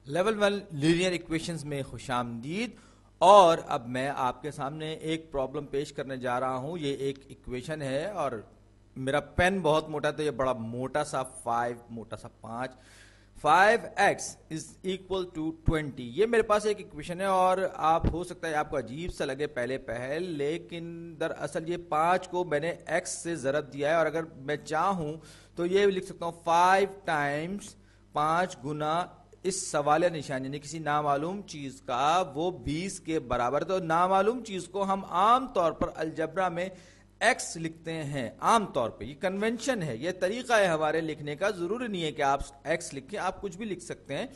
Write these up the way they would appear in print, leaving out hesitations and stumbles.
Level 1 linear equations میں خوش آمدید. اور اب میں آپ کے سامنے ایک پرابلم پیش کرنے جا رہا ہوں. یہ ایک ایکویشن ہے اور میرا پین بہت موٹا تو یہ بڑا موٹا سا 5 5x is equal to 20. یہ میرے پاس ایک ایکویشن ہے اور آپ ہو سکتا ہے آپ کو عجیب سا لگے پہلے پہل، لیکن دراصل یہ 5 کو میں نے x سے ضرب دیا ہے اور اگر میں چاہوں تو یہ لکھ سکتا ہوں 5 ٹائمز 5 گنا اس سوال نشان یعنی کسی نامعلوم چیز کا وہ 20 کے برابر. تو نامعلوم چیز کو ہم عام طور پر الجبرا میں ایکس لکھتے ہیں. عام طور پہ یہ کنونشن ہے، یہ طریقہ ہے ہمارے لکھنے کا. ضروری نہیں ہے کہ آپ ایکس لکھیں، آپ کچھ بھی لکھ سکتے ہیں،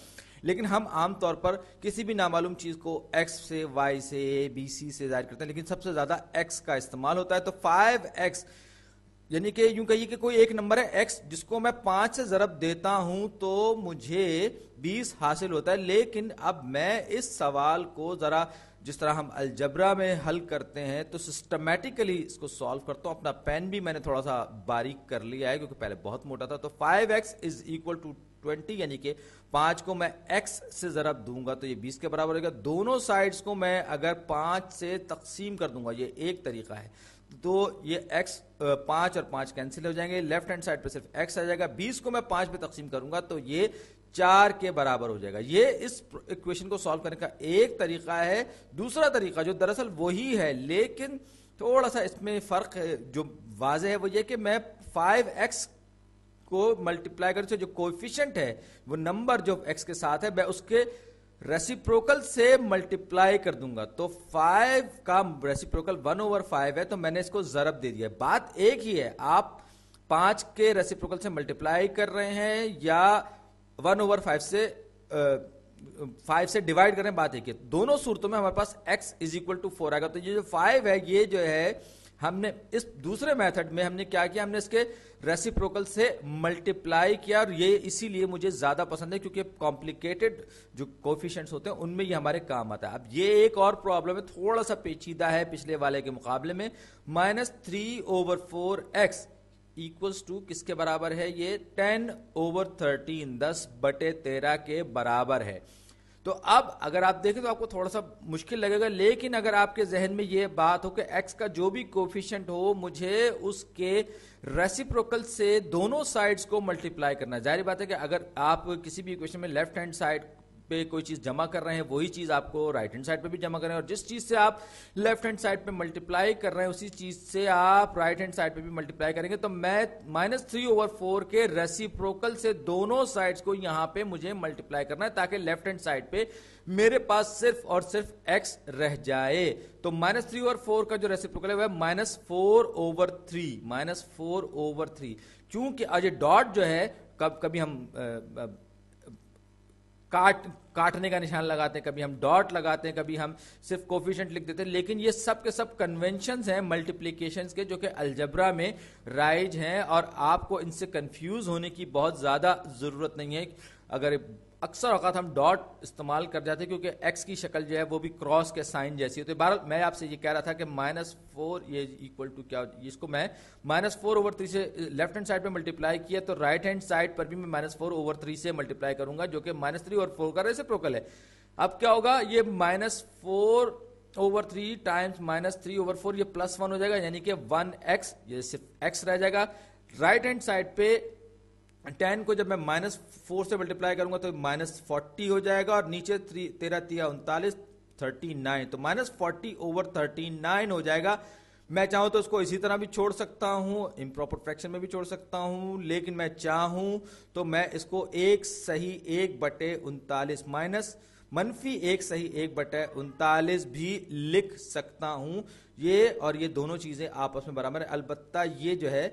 لیکن ہم عام طور پر کسی بھی نامعلوم چیز کو ایکس سے، وائی سے، بی سی سے ظاہر کرتے ہیں، لیکن سب سے زیادہ ایکس کا استعمال ہوتا ہے. تو 5x یعنی کہ یوں کہیے کہ کوئی ایک نمبر ہے ایکس جس کو میں 5 سے ضرب دیتا ہوں تو مجھے 20 حاصل ہوتا ہے. لیکن اب میں اس سوال کو ذرا جس طرح ہم الجبرا میں حل کرتے ہیں تو سسٹمیٹیکلی اس کو سالو کرتا ہوں. اپنا پین بھی میں نے تھوڑا سا باریک کر لیا ہے کیونکہ پہلے بہت موٹا تھا. تو 5x is equal to 20 یعنی کہ 5 کو میں x سے ضرب دوں گا تو یہ 20 کے برابر ہوگا. دونوں سائڈز کو میں اگر 5 سے تقسیم کر دوں گا، یہ ایک طریقہ ہے، تو یہ x 5 اور 5 کینسل ہو جائیں گے، لیفٹ ہینڈ سائڈ پہ صرف x آ جائے گا. 20 کو میں 5 پہ تقسیم کروں گا تو یہ 4 کے برابر ہو جائے گا. یہ اس ایکویشن کو سالو کرنے کا ایک طریقہ ہے. دوسرا طریقہ جو دراصل وہی ہے لیکن تھوڑا سا اس میں فرق جو واضح ہے وہ یہ کہ میں 5x کو ملٹیپلائی کرتے جو کوفیشنٹ ہے وہ نمبر جو x کے ساتھ ہے میں اس کے ریسیپروکل سے ملٹیپلائی کر دوں گا. تو 5 کا ریسیپروکل 1/5 ہے تو میں نے اس کو ضرب دے دیا. بات ایک ہی ہے، آپ 5 کے ریسیپروکل سے ملٹیپلائی کر رہے ہیں یا 1/5 سے 5 سے ڈیوائڈ کریں، بات ایک ہے. دونوں صورتوں میں ہمارے پاس x is equal to 4 آئے گا. تو یہ جو 5 ہے یہ جو ہے ہم نے اس دوسرے میتھڈ میں ہم نے کیا کیا، ہم نے اس کے ریسیپروکل سے ملٹیپلائی کیا اور یہ اسی لیے مجھے زیادہ پسند ہے کیونکہ کمپلیکیٹڈ جو کوفیشنٹس ہوتے ہیں ان میں یہ ہمارے کام آتا ہے. اب یہ ایک اور پرابلم ہے، تھوڑا سا پیچیدہ ہے پچھلے والے کے مقابلے میں. -3/4x ایکولس ٹو کس کے برابر ہے؟ یہ 10/13 10/13 کے برابر ہے. تو اب اگر آپ دیکھیں تو آپ کو تھوڑا سا مشکل لگے گا، لیکن اگر آپ کے ذہن میں یہ بات ہو کہ x کا جو بھی کوفیشنٹ ہو مجھے اس کے ریسیپروکل سے دونوں سائڈز کو ملٹیپلائی کرنا ہے. ظاہر بات ہے کہ اگر آپ کسی بھی ایکویشن میں لیفٹ ہینڈ سائڈ پہ کوئی چیز جمع کر رہے ہیں وہی چیز آپ کو رائٹ ہینڈ سائڈ پہ بھی جمع کر رہے ہیں، اور جس چیز سے آپ لیفٹ ہینڈ سائڈ پہ ملٹیپلائی کر رہے ہیں اسی چیز سے آپ رائٹ ہینڈ سائڈ پہ بھی ملٹیپلائی کریں گے. تو میں -3/4 کے ریسیپروکل سے دونوں سائڈز کو یہاں پہ مجھے ملٹیپلائی کرنا ہے تاکہ لیفٹ ہینڈ سائڈ پہ میرے پاس صرف اور صرف x رہ جائے. تو -3/4 کا جو ریسیپروکل ہے وہ -4/3 -4/3. کیونکہ آج ڈاٹ جو ہے کبھی ہم کاٹنے کا نشان لگاتے ہیں، کبھی ہم ڈاٹ لگاتے ہیں، کبھی ہم صرف کوفیشنٹ لکھ دیتے ہیں، لیکن یہ سب کے سب کنونشنز ہیں ملٹیپلیکیشنز کے جو کہ الجبرا میں رائج ہیں اور آپ کو ان سے کنفیوز ہونے کی بہت زیادہ ضرورت نہیں ہے. اگر اکثر اوقات ہم ڈاٹ استعمال کر جاتے ہیں کیونکہ ایکس کی شکل جو ہے وہ بھی کراس کے سائن جیسی ہوتی ہے. بہرحال میں آپ سے یہ کہہ رہا تھا کہ -4 یہ ایکول ٹو کیا، اس کو میں -4/3 سے لیفٹ ہینڈ سائڈ پہ ملٹیپلائی کیا تو رائٹ ہینڈ سائڈ پر بھی میں -4/3 سے ملٹیپلائی کروں گا جو کہ -3/4 کا ریسیپروکل ہے. اب کیا ہوگا، یہ -4/3 ٹائمز -3/4 یہ +1 ہو جائے گا یعنی کہ 1x، یہ صرف x رہ جائے گا. رائٹ ہینڈ سائڈ پہ 10 کو جب میں -4 سے ملٹیپلائی کروں گا تو -40 ہو جائے گا اور نیچے 13×3 = 39 تو -40/39 ہو جائے گا. میں چاہوں تو اس کو اسی طرح بھی چھوڑ سکتا ہوں، امپراپر فریکشن میں بھی چھوڑ سکتا ہوں، لیکن میں چاہوں تو میں اس کو 1/139 -1/139 بھی لکھ سکتا ہوں. یہ اور یہ دونوں چیزیں آپس میں برابر ہیں. البتہ یہ جو ہے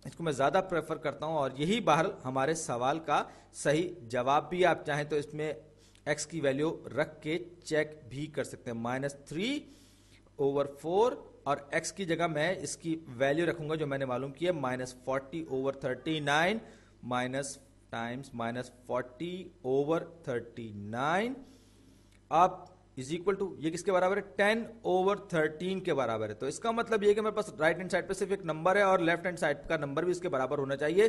اس کو میں زیادہ پریفر کرتا ہوں اور یہی بہرحال ہمارے سوال کا صحیح جواب بھی. آپ چاہیں تو اس میں x کی ویلیو رکھ کے چیک بھی کر سکتے ہیں. -3/4 اور x کی جگہ میں اس کی ویلیو رکھوں گا جو میں نے معلوم کی ہے -40/39 ٹائمز -40/39 اب از اکول ٹو یہ کس کے برابر ہے؟ 10/13 کے برابر ہے. تو اس کا مطلب یہ کہ میرے پاس رائٹ ہینڈ سائڈ پہ صرف ایک نمبر ہے اور لیفٹ ہینڈ سائڈ کا نمبر بھی اس کے برابر ہونا چاہیے.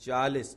40,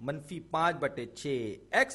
-5/6 x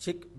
6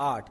8,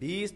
20,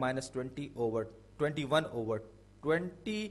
-21/20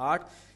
8,